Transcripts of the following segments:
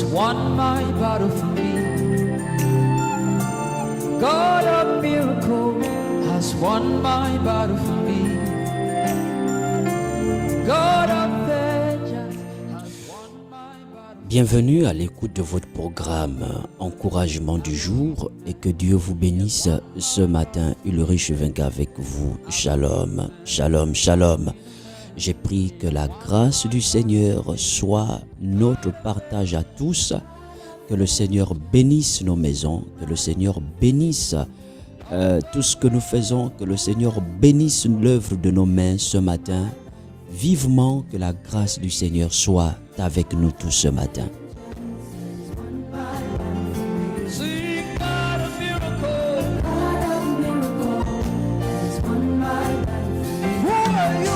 has won my battle for me. God of miracle has won my battle for me. God of vengeance has won my battle. Bienvenue à l'écoute de votre programme Encouragement du jour et que Dieu vous bénisse ce matin. Ulrich Venga avec vous. Shalom, shalom, shalom. J'ai pris que la grâce du Seigneur soit notre partage à tous. Que le Seigneur bénisse nos maisons, que le Seigneur bénisse tout ce que nous faisons, que le Seigneur bénisse l'œuvre de nos mains ce matin. Vivement que la grâce du Seigneur soit avec nous tous ce matin. Sing God of miracle. Who are you?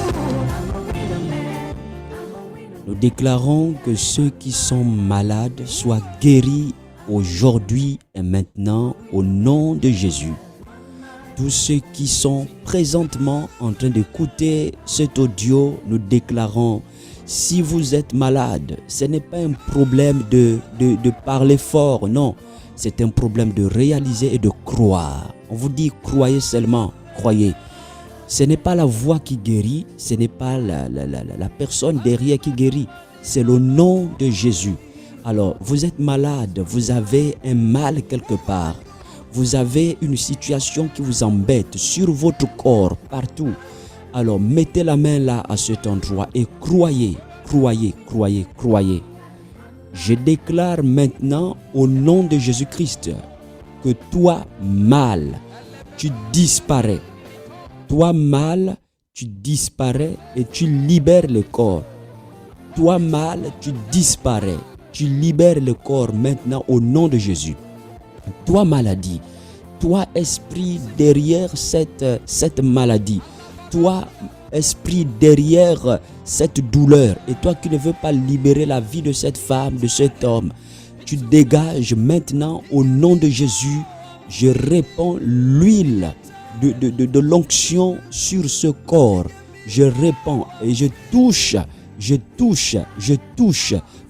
Nous déclarons que ceux qui sont malades soient guéris aujourd'hui et maintenant au nom de Jésus. Tous ceux qui sont présentement en train d'écouter cet audio, nous déclarons, si vous êtes malade, ce n'est pas un problème de parler fort, non. C'est un problème de réaliser et de croire. On vous dit, croyez seulement, croyez. Ce n'est pas la voix qui guérit, ce n'est pas la personne derrière qui guérit, c'est le nom de Jésus. Alors, vous êtes malade, vous avez un mal quelque part, vous avez une situation qui vous embête sur votre corps, partout. Alors, mettez la main là à cet endroit et croyez, croyez, croyez, croyez. Je déclare maintenant au nom de Jésus-Christ que toi, mal, tu disparais. Toi, mal, tu disparais et tu libères le corps. Toi, mal, tu disparais. Tu libères le corps maintenant au nom de Jésus. Toi, maladie. Toi, esprit derrière cette maladie. Toi, esprit derrière cette douleur. Et toi qui ne veux pas libérer la vie de cette femme, de cet homme. Tu dégages maintenant au nom de Jésus. Je répands l'huile de l'onction sur ce corps. Je répands et je touche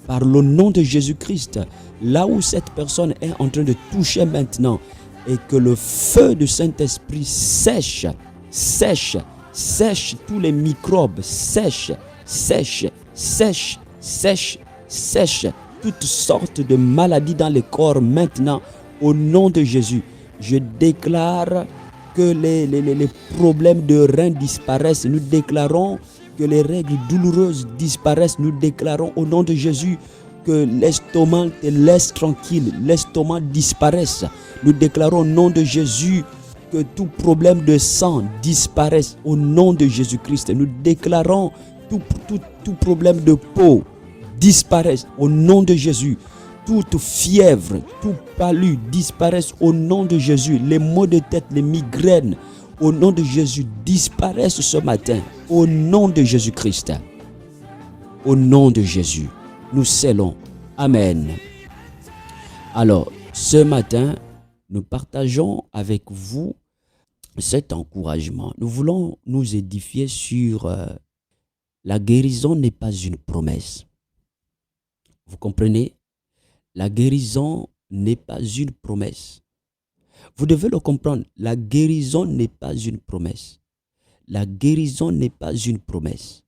par le nom de Jésus-Christ là où cette personne est en train de toucher maintenant, et que le feu du Saint-Esprit sèche tous les microbes, sèche toutes sortes de maladies dans le corps maintenant au nom de Jésus. Je déclare que les problèmes de reins disparaissent. Nous déclarons que les règles douloureuses disparaissent. Nous déclarons au nom de Jésus que l'estomac te laisse tranquille. L'estomac disparaisse. Nous déclarons au nom de Jésus que tout problème de sang disparaisse au nom de Jésus-Christ. Nous déclarons tout problème de peau disparaisse au nom de Jésus. Toute fièvre, tout palu disparaissent au nom de Jésus. Les maux de tête, les migraines, au nom de Jésus, disparaissent ce matin. Au nom de Jésus-Christ. Au nom de Jésus, nous scellons. Amen. Alors, ce matin, nous partageons avec vous cet encouragement. Nous voulons nous édifier sur la guérison n'est pas une promesse. Vous comprenez? La guérison n'est pas une promesse. Vous devez le comprendre. La guérison n'est pas une promesse. La guérison n'est pas une promesse.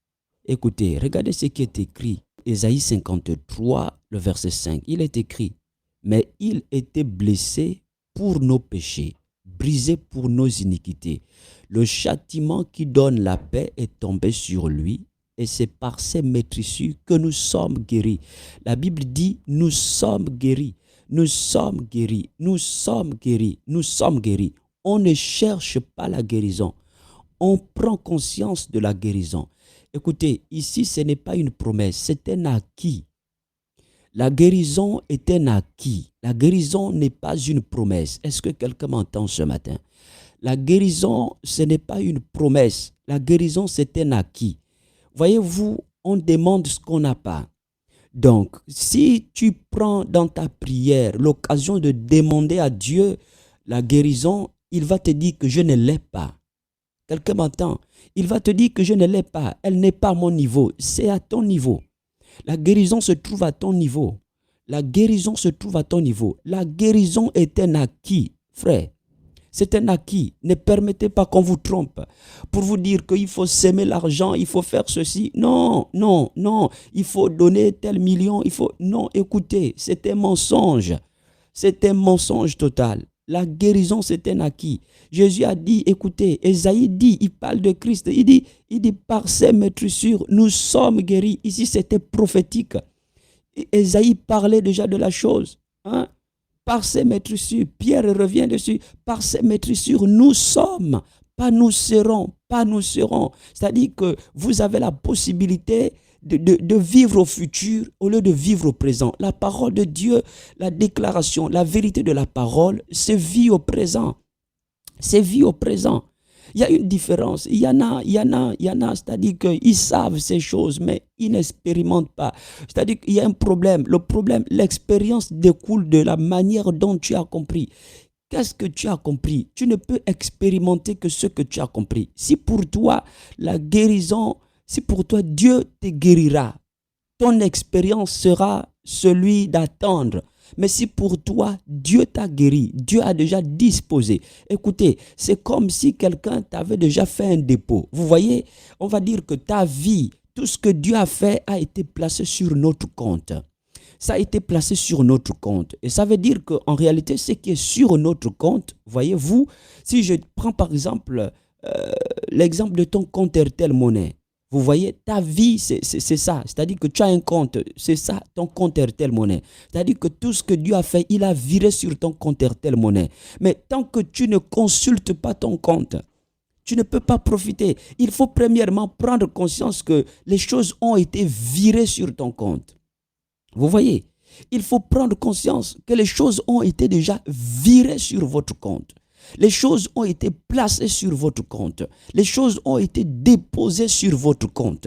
Écoutez, regardez ce qui est écrit. Ésaïe 53, le verset 5. Il est écrit, mais il était blessé pour nos péchés, brisé pour nos iniquités. Le châtiment qui donne la paix est tombé sur lui. Et c'est par ces maîtrissures que nous sommes guéris. La Bible dit, nous sommes guéris. Nous sommes guéris. Nous sommes guéris. Nous sommes guéris. On ne cherche pas la guérison. On prend conscience de la guérison. Écoutez, ici, ce n'est pas une promesse, c'est un acquis. La guérison est un acquis. La guérison n'est pas une promesse. Est-ce que quelqu'un m'entend ce matin? La guérison, ce n'est pas une promesse. La guérison, c'est un acquis. Voyez-vous, on demande ce qu'on n'a pas. Donc, si tu prends dans ta prière l'occasion de demander à Dieu la guérison, il va te dire que je ne l'ai pas. Quelqu'un m'entend? Il va te dire que je ne l'ai pas. Elle n'est pas à mon niveau. C'est à ton niveau. La guérison se trouve à ton niveau. La guérison se trouve à ton niveau. La guérison est un acquis, frère. C'est un acquis. Ne permettez pas qu'on vous trompe pour vous dire qu'il faut s'aimer l'argent, il faut faire ceci. Non, non, non. Il faut donner tel million. Non, écoutez, c'est un mensonge. C'est un mensonge total. La guérison, c'est un acquis. Jésus a dit, écoutez, Ésaïe dit, il parle de Christ. Il dit, par ses maîtrissures, nous sommes guéris. Ici, c'était prophétique. Ésaïe parlait déjà de la chose. Hein? Par ses maîtrissures, Pierre revient dessus, par ses maîtrissures, nous sommes, pas nous serons, pas nous serons. C'est-à-dire que vous avez la possibilité de vivre au futur au lieu de vivre au présent. La parole de Dieu, la déclaration, la vérité de la parole, c'est vie au présent. C'est vie au présent. Il y a une différence. Il y en a, c'est-à-dire qu'ils savent ces choses, mais ils n'expérimentent pas. C'est-à-dire qu'il y a un problème. Le problème, l'expérience découle de la manière dont tu as compris. Qu'est-ce que tu as compris? Tu ne peux expérimenter que ce que tu as compris. Si pour toi, la guérison, si pour toi, Dieu te guérira, ton expérience sera celui d'attendre. Mais si pour toi, Dieu t'a guéri, Dieu a déjà disposé. Écoutez, c'est comme si quelqu'un t'avait déjà fait un dépôt. Vous voyez, on va dire que ta vie, tout ce que Dieu a fait a été placé sur notre compte. Ça a été placé sur notre compte. Et ça veut dire qu'en réalité, ce qui est sur notre compte, voyez-vous, si je prends par exemple l'exemple de ton compte RTL Monnaie, vous voyez, ta vie, c'est ça. C'est-à-dire que tu as un compte, c'est ça, ton compte RTL Monnaie. C'est-à-dire que tout ce que Dieu a fait, il a viré sur ton compte RTL Monnaie. Mais tant que tu ne consultes pas ton compte, tu ne peux pas profiter. Il faut premièrement prendre conscience que les choses ont été virées sur ton compte. Vous voyez, il faut prendre conscience que les choses ont été déjà virées sur votre compte. Les choses ont été placées sur votre compte. Les choses ont été déposées sur votre compte.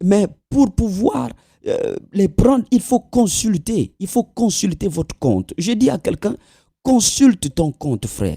Mais pour pouvoir les prendre, il faut consulter. Il faut consulter votre compte. Je dis à quelqu'un, consulte ton compte, frère.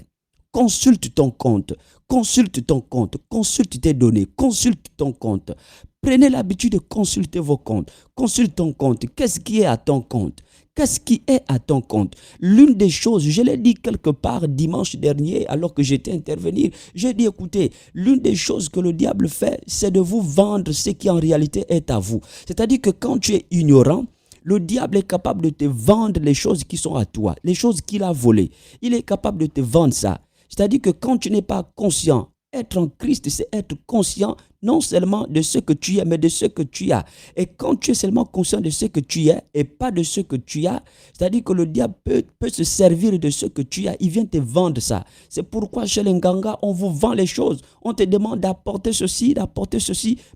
Consulte ton compte. Consulte ton compte. Consulte tes données. Consulte ton compte. Prenez l'habitude de consulter vos comptes. Consulte ton compte. Qu'est-ce qui est à ton compte? Qu'est-ce qui est à ton compte? L'une des choses, je l'ai dit quelque part dimanche dernier alors que j'étais intervenir, j'ai dit écoutez, l'une des choses que le diable fait, c'est de vous vendre ce qui en réalité est à vous. C'est-à-dire que quand tu es ignorant, le diable est capable de te vendre les choses qui sont à toi, les choses qu'il a volées. Il est capable de te vendre ça. C'est-à-dire que quand tu n'es pas conscient, être en Christ, c'est être conscient non seulement de ce que tu es, mais de ce que tu as. Et quand tu es seulement conscient de ce que tu es et pas de ce que tu as, c'est-à-dire que le diable peut se servir de ce que tu as. Il vient te vendre ça. C'est pourquoi chez les Nganga, on vous vend les choses. On te demande d'apporter ceci,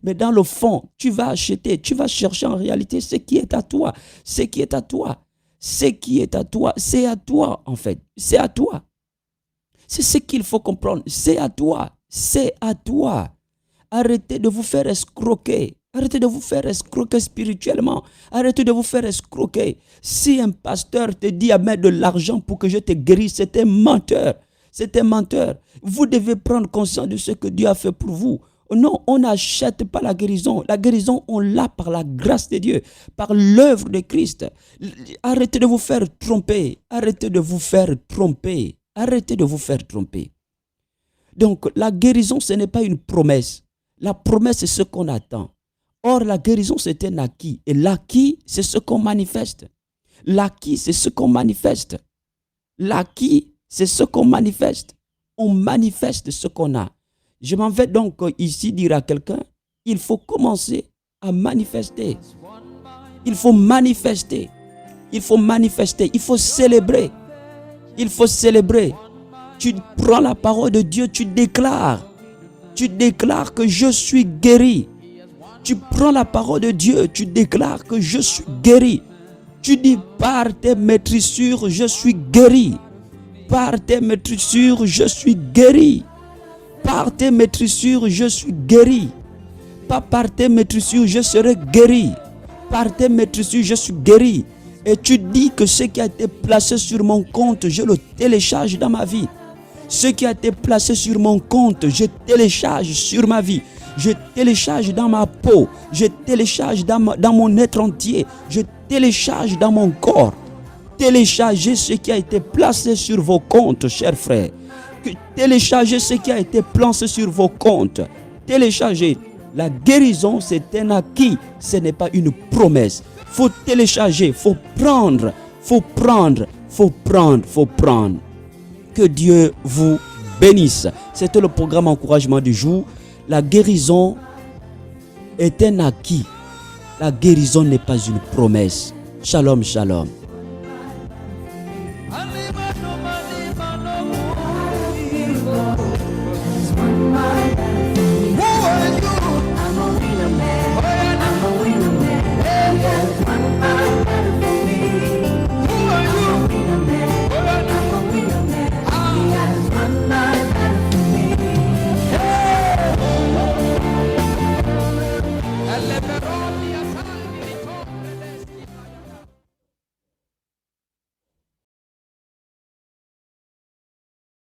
mais dans le fond, tu vas acheter, tu vas chercher en réalité ce qui est à toi. Ce qui est à toi. Ce qui est à toi, c'est à toi en fait. C'est à toi. C'est ce qu'il faut comprendre. C'est à toi. C'est à toi. Arrêtez de vous faire escroquer. Arrêtez de vous faire escroquer spirituellement. Arrêtez de vous faire escroquer. Si un pasteur te dit à mettre de l'argent pour que je te guérisse, c'est un menteur. C'est un menteur. Vous devez prendre conscience de ce que Dieu a fait pour vous. Non, on n'achète pas la guérison. La guérison, on l'a par la grâce de Dieu, par l'œuvre de Christ. Arrêtez de vous faire tromper. Arrêtez de vous faire tromper. Arrêtez de vous faire tromper. Donc, la guérison, ce n'est pas une promesse. La promesse, c'est ce qu'on attend. Or, la guérison, c'est un acquis. Et l'acquis, c'est ce qu'on manifeste. L'acquis, c'est ce qu'on manifeste. L'acquis, c'est ce qu'on manifeste. On manifeste ce qu'on a. Je m'en vais donc ici dire à quelqu'un, il faut commencer à manifester. Il faut manifester. Il faut manifester. Il faut célébrer. Il faut célébrer. Tu prends la parole de Dieu, tu déclares. Tu déclares que je suis guéri. Tu prends la parole de Dieu, tu déclares que je suis guéri. Tu dis par tes maîtrissures, je suis guéri. Par tes maîtrissures, je suis guéri. Par tes maîtrissures, je suis guéri. Pas par tes maîtrissures, je serai guéri. Par tes maîtrissures, je suis guéri. Et tu dis que ce qui a été placé sur mon compte, je le télécharge dans ma vie. Ce qui a été placé sur mon compte, je télécharge sur ma vie. Je télécharge dans ma peau. Je télécharge dans mon être entier. Je télécharge dans mon corps. téléchargez ce qui a été placé sur vos comptes, chers frères. Que téléchargez ce qui a été placé sur vos comptes. Téléchargez. La guérison, c'est un acquis, ce n'est pas une promesse. Faut télécharger, faut prendre, faut prendre, faut prendre, faut prendre. Que Dieu vous bénisse. C'était le programme encouragement du jour. La guérison est un acquis. La guérison n'est pas une promesse. Shalom, shalom. Let me